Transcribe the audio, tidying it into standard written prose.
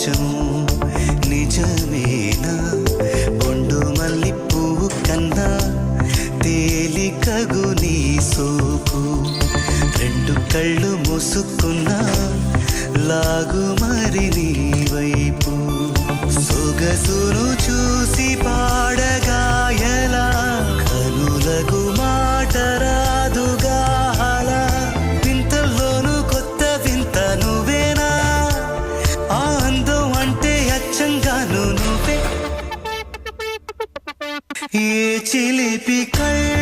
ఆకాశము నిజమేనా బొండు మల్లి పువ్వు కన్నా తేలికగు నీ సోకు రెండు కళ్ళు మూసుకున్నా లాగు మరి నీ వైపు సొగసును చూసి పాడగా ఎలా కనులకు మాట రాదుగా అలా వింతల్లోనూ కొత్త వింత నువ్వేనా ఆ అందం అంటే అచ్చంగాను నువ్వే ఏ చిలిపి కళ్ళ